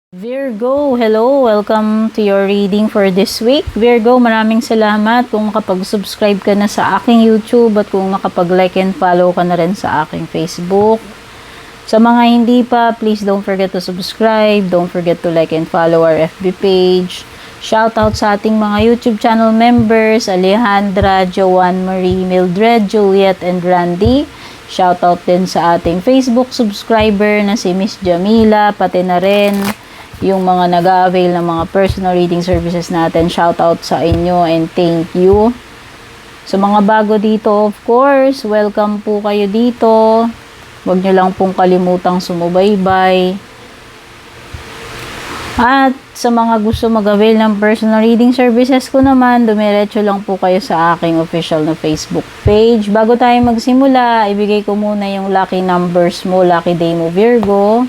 Virgo, hello! Welcome to your reading for this week. Virgo, maraming salamat kung nakapag-subscribe ka na sa aking YouTube at kung nakapag-like and follow ka na rin sa aking Facebook. Sa mga hindi pa, please don't forget to subscribe. Don't forget to like and follow our FB page. Shoutout sa ating mga YouTube channel members, Alejandra, Joanne Marie, Mildred, Juliet, and Randy. Shoutout din sa ating Facebook subscriber na si Miss Jamila, pati na rin yung mga nag-a-avail ng mga personal reading services natin. Shout out sa inyo and thank you. Sa mga bago dito, of course, welcome po kayo dito. Huwag nyo lang pong kalimutang sumubaybay. At sa mga gusto mag-avail ng personal reading services ko naman, dumiretso lang po kayo sa aking official na Facebook page. Bago tayo magsimula, ibigay ko muna yung lucky numbers mo, lucky day mo, Virgo.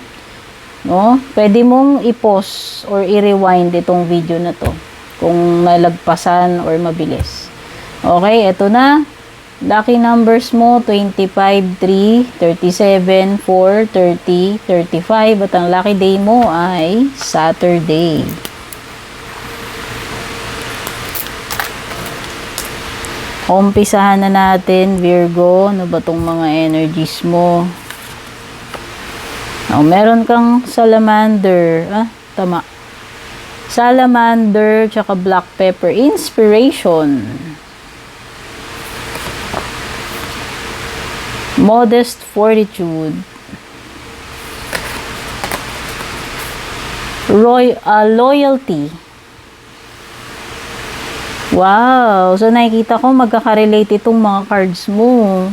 No? Pwede mong i-pause or i-rewind itong video na to kung malagpasan or mabilis. Okay, eto na. Lucky numbers mo, 25, 3, 37, 4, 30, 35. At ang lucky day mo ay Saturday. Umpisahan na natin, Virgo. Ano ba tong mga energies mo? Oh, meron kang salamander. Tama. Salamander, tsaka black pepper. Inspiration. Modest fortitude. Loyalty. Wow! So, nakikita ko magkaka-relate itong mga cards mo.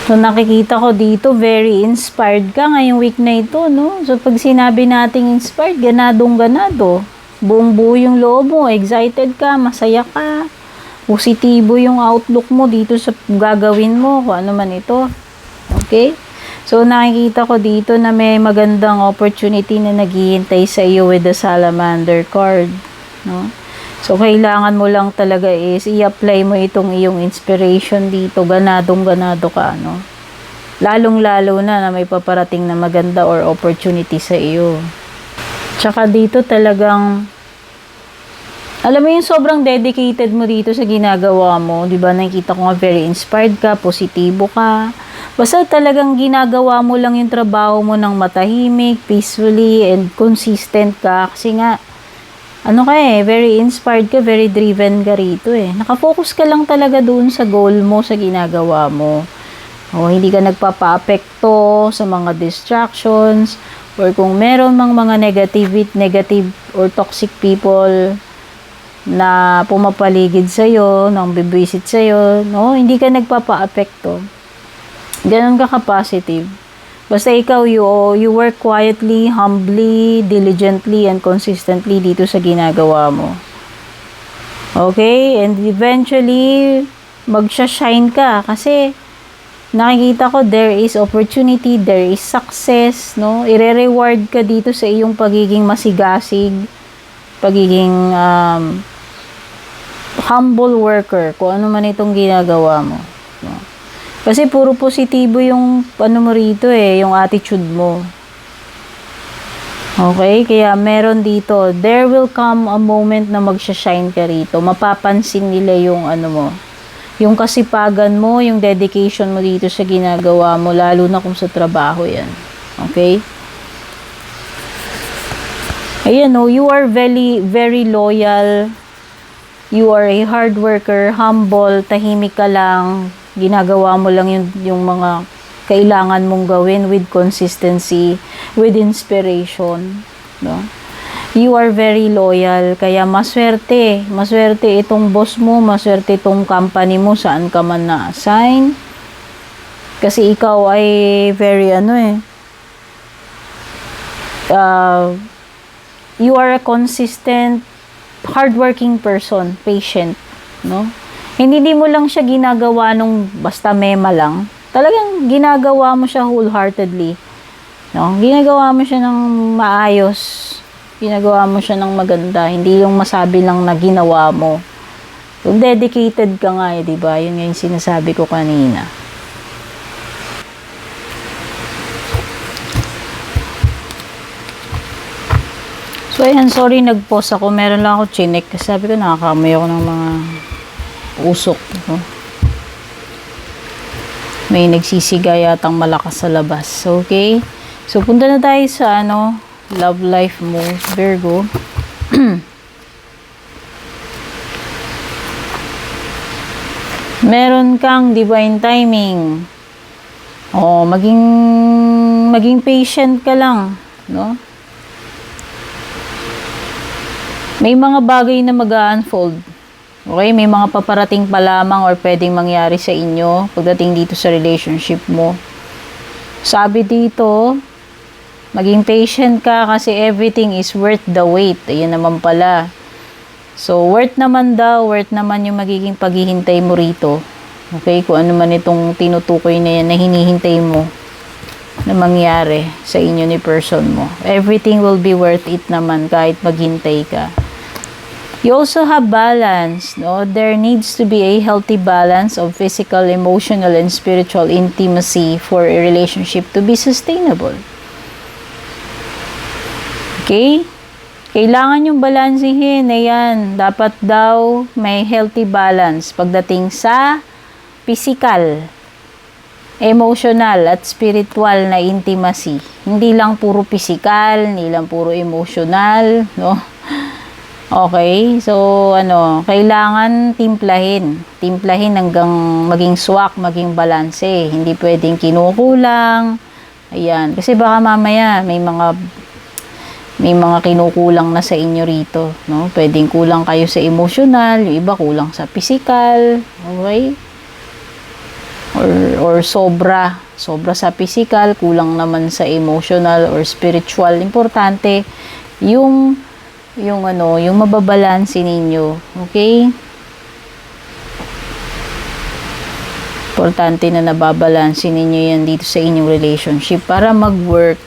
So, nakikita ko dito, very inspired ka ngayong week na ito, no? So, pag sinabi nating inspired, ganadong-ganado. Buong-buo yung loob mo, excited ka, masaya ka. Positibo yung outlook mo dito sa gagawin mo, kung ano man ito. Okay? So, nakikita ko dito na may magandang opportunity na naghihintay sa iyo with the salamander card, no? So, kailangan mo lang talaga is i-apply mo itong iyong inspiration dito. Ganadong-ganado ka, no? Lalong-lalo na may paparating na maganda or opportunity sa iyo. Tsaka dito talagang, alam mo yung sobrang dedicated mo dito sa ginagawa mo. Diba? Nakikita ko nga very inspired ka, positibo ka. Basta talagang ginagawa mo lang yung trabaho mo ng matahimik, peacefully, and consistent ka. Kasi nga, very inspired ka, very driven ka rito eh. Nakafocus ka lang talaga doon sa goal mo, sa ginagawa mo. O, hindi ka nagpapa-apekto sa mga distractions, or kung meron mang mga negative or toxic people na pumapaligid sa'yo, nang bibwisit sa'yo, no? Hindi ka nagpapa-apekto. Ganun ka ka-positive. Basta ikaw, you work quietly, humbly, diligently, and consistently dito sa ginagawa mo. Okay? And eventually, magsha-shine ka. Kasi, nakikita ko, there is opportunity, there is success, no? Ire-reward ka dito sa iyong pagiging masigasig, pagiging humble worker, kung ano man itong ginagawa mo. No? Kasi puro positibo yung mo rito yung attitude mo. Okay? Kaya meron dito, there will come a moment na magsha-shine ka rito. Mapapansin nila yung mo, yung kasipagan mo, yung dedication mo dito sa ginagawa mo, lalo na kung sa trabaho yan. Okay? Ayan you are very, very loyal. You are a hard worker, humble, tahimik ka lang. Ginagawa mo lang yung mga kailangan mong gawin with consistency, with inspiration, no? You are very loyal, kaya maswerte itong boss mo, maswerte itong company mo, saan ka man na-assign. Kasi ikaw ay very you are a consistent, hardworking person, patient, no? Hindi mo lang siya ginagawa nung basta mema lang. Talagang ginagawa mo siya wholeheartedly. No? Ginagawa mo siya ng maayos. Ginagawa mo siya ng maganda. Hindi yung masabi lang na ginawa mo. Kung dedicated ka nga diba? Yun nga yung sinasabi ko kanina. So, ayan, sorry, nag-pause ako. Meron lang ako chinek kasi sabi ko, nakakamoy ako ng mga usok. No? May nagsisiga yatang malakas sa labas. Okay? So, punta na tayo sa, love life mo, Virgo. Meron kang divine timing. Maging patient ka lang, no? May mga bagay na mag-unfold. Okay, may mga paparating pa lamang or pwedeng mangyari sa inyo pagdating dito sa relationship mo. Sabi dito, maging patient ka kasi everything is worth the wait. Ayun naman pala. So, worth naman yung magiging paghihintay mo rito. Okay, kung ano man itong tinutukoy na yan na hinihintay mo na mangyari sa inyo ni person mo. Everything will be worth it naman kahit maghintay ka. You also have balance, no? There needs to be a healthy balance of physical, emotional, and spiritual intimacy for a relationship to be sustainable. Okay? Kailangan yung balansihin. Ayan, dapat daw may healthy balance pagdating sa physical, emotional, at spiritual na intimacy. Hindi lang puro physical, hindi lang puro emotional, no? Okay, so kailangan timplahin. Timplahin hanggang maging swak, maging balanse. Hindi pwedeng kinukulang. Ayan, kasi baka mamaya may mga kinukulang na sa inyo rito, no? Pwedeng kulang kayo sa emotional, yung iba kulang sa physical. Okay? Or sobra sa physical, kulang naman sa emotional or spiritual. Importante yung mababalansin ninyo. Okay? Importante na nababalansin ninyo yan dito sa inyong relationship para mag-work.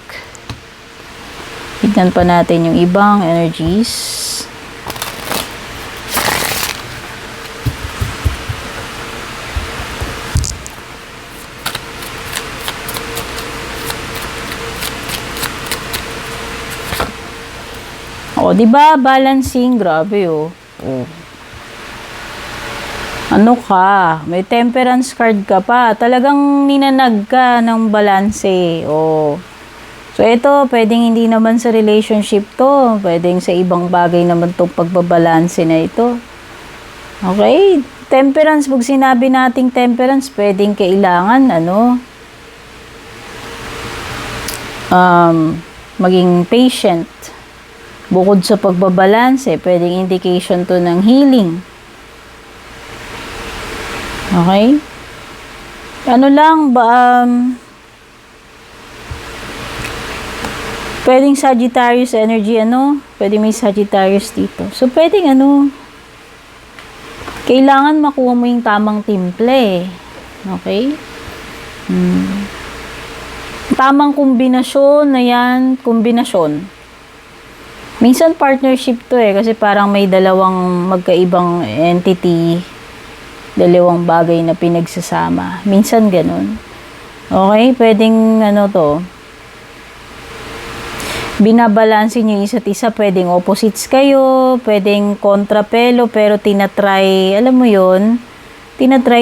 Tignan pa natin yung ibang energies. O, di ba balancing? Grabe, oh. Ano ka? May temperance card ka pa. Talagang ninanag ka ng balanse. O. So, ito, pwedeng hindi naman sa relationship to. Pwedeng sa ibang bagay naman itong pagbabalanse na ito. Okay? Temperance, pag sinabi nating temperance, pwedeng kailangan, maging patient. Bukod sa pagbabalanse, pwedeng indication to ng healing. Okay? Pwedeng Sagittarius energy, Pwedeng may Sagittarius dito. So, pwedeng kailangan makuha mo yung tamang timple. Okay? Tamang kombinasyon na yan, kombinasyon. Minsan partnership to kasi parang may dalawang magkaibang entity, dalawang bagay na pinagsasama. Minsan ganun. Okay, pwedeng binabalansin nyo isa't isa, pwedeng opposites kayo, pwedeng kontrapelo, pero tinatry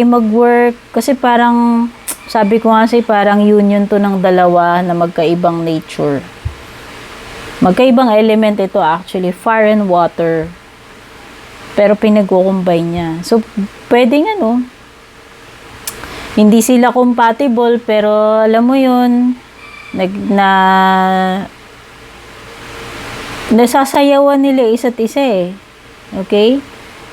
mag-work, kasi parang, sabi ko kasi parang union to ng dalawa na magkaibang nature. Magkaibang element ito actually, fire and water. Pero pinag-combine niya. So, pwedeng hindi sila compatible, pero alam mo yun, nasasayawan nila isa't isa Okay?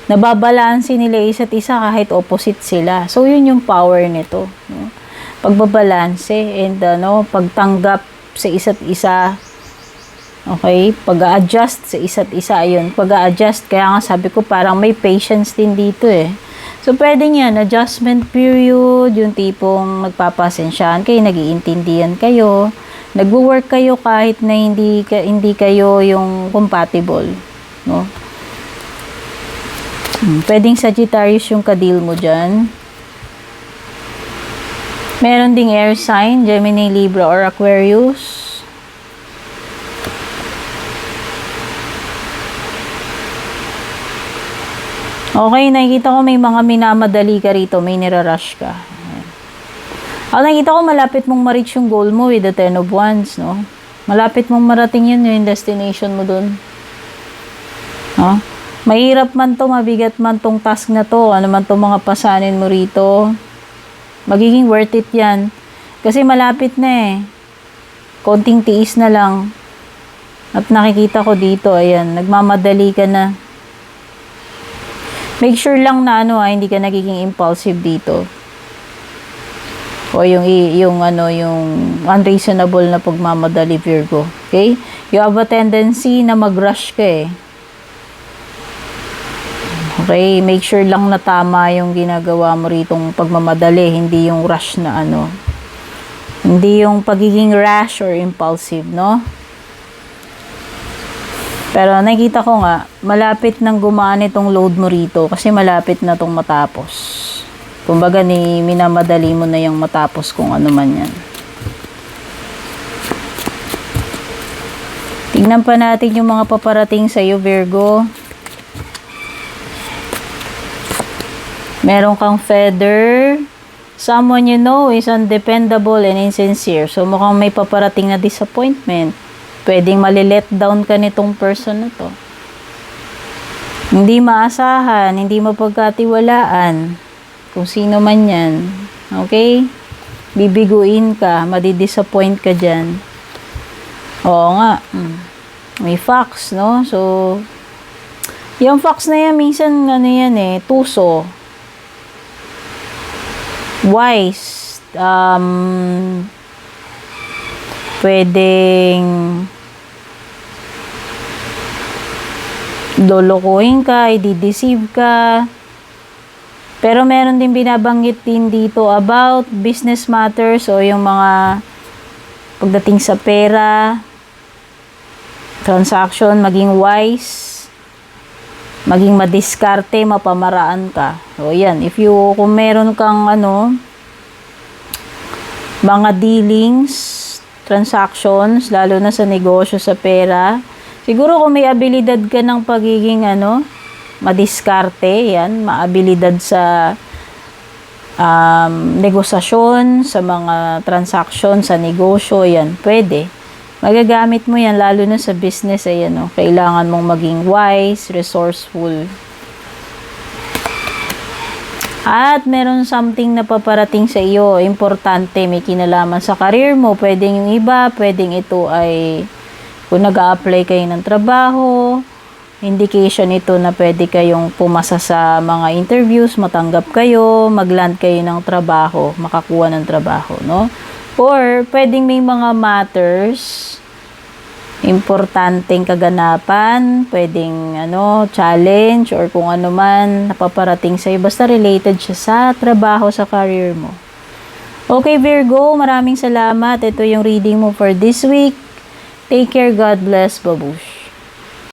Nababalansin nila isa't isa kahit opposite sila. So, yun yung power nito. No? Pagbabalanse and pagtanggap sa isa't isa. Okay? Pag-a-adjust sa isa't isa, ayun. Pag-a-adjust, kaya nga sabi ko, parang may patience din dito So, pwedeng yan, adjustment period, yung tipong nagpapasensyahan kayo, nag-iintindihan kayo, nagwo-work kayo kahit na hindi kayo yung compatible, no? Pwedeng Sagittarius yung kadil mo dyan. Meron ding air sign, Gemini, Libra, or Aquarius. Okay, nakikita ko may mga minamadali ka rito, may nirarush ka. Nakikita ko malapit mong ma-reach yung goal mo with the 10 of Wands, no? Malapit mong marating yun, yung destination mo dun. No? Mahirap man to, mabigat man tong task na to, ano man tong mga pasanin mo rito, magiging worth it yan. Kasi malapit na eh. Konting tiis na lang. At nakikita ko dito, ayan, nagmamadali ka na. Make sure lang na hindi ka nagiging impulsive dito. O yung unreasonable na pagmamadali, Virgo. Okay? You have a tendency na mag-rush ka eh. Okay? Make sure lang na tama yung ginagawa mo ritong pagmamadali, hindi yung rush na hindi yung pagiging rash or impulsive, no? Pero nakita ko nga, malapit nang gumaan itong load mo rito kasi malapit na itong matapos. Kumbaga minamadali mo na yung matapos kung ano man yan. Tingnan pa natin yung mga paparating sa iyo, Virgo. Meron kang feather. Someone you know is undependable and insincere. So mukhang may paparating na disappointment. Pwedeng mali-let down ka nitong person na to. Hindi maasahan, hindi mapagkatiwalaan. Kung sino man yan. Okay? Bibiguin ka, madidisappoint ka dyan. Oo nga. May facts, no? So, yung facts na yan, minsan, yan eh, tuso. Wise. Pwedeng lolokohin ka, i-deceive ka. Pero meron din binabanggit din dito about business matters o yung mga pagdating sa pera, transaction, maging wise, maging madiskarte, mapamaraan ka. So, yan. Kung meron kang mga dealings, transactions, lalo na sa negosyo, sa pera, siguro kung may abilidad ka ng pagiging madiskarte, yan, maabilidad sa negosasyon, sa mga transaction, sa negosyo, yan, pwede. Magagamit mo yan, lalo na sa business, ayan, kailangan mong maging wise, resourceful. At meron something na paparating sa iyo, importante, may kinalaman sa career mo, pwedeng yung iba, pwedeng ito ay, kung nag-a-apply kayo ng trabaho, indication ito na pwede kayong pumasa sa mga interviews, matanggap kayo, mag-land kayo ng trabaho, makakuha ng trabaho, no? Or, pwedeng may mga matters, importanteng kaganapan, pwedeng, challenge, or kung ano man, napaparating sa'yo, basta related siya sa trabaho, sa career mo. Okay, Virgo, maraming salamat. Ito yung reading mo for this week. Take care, God bless, babush.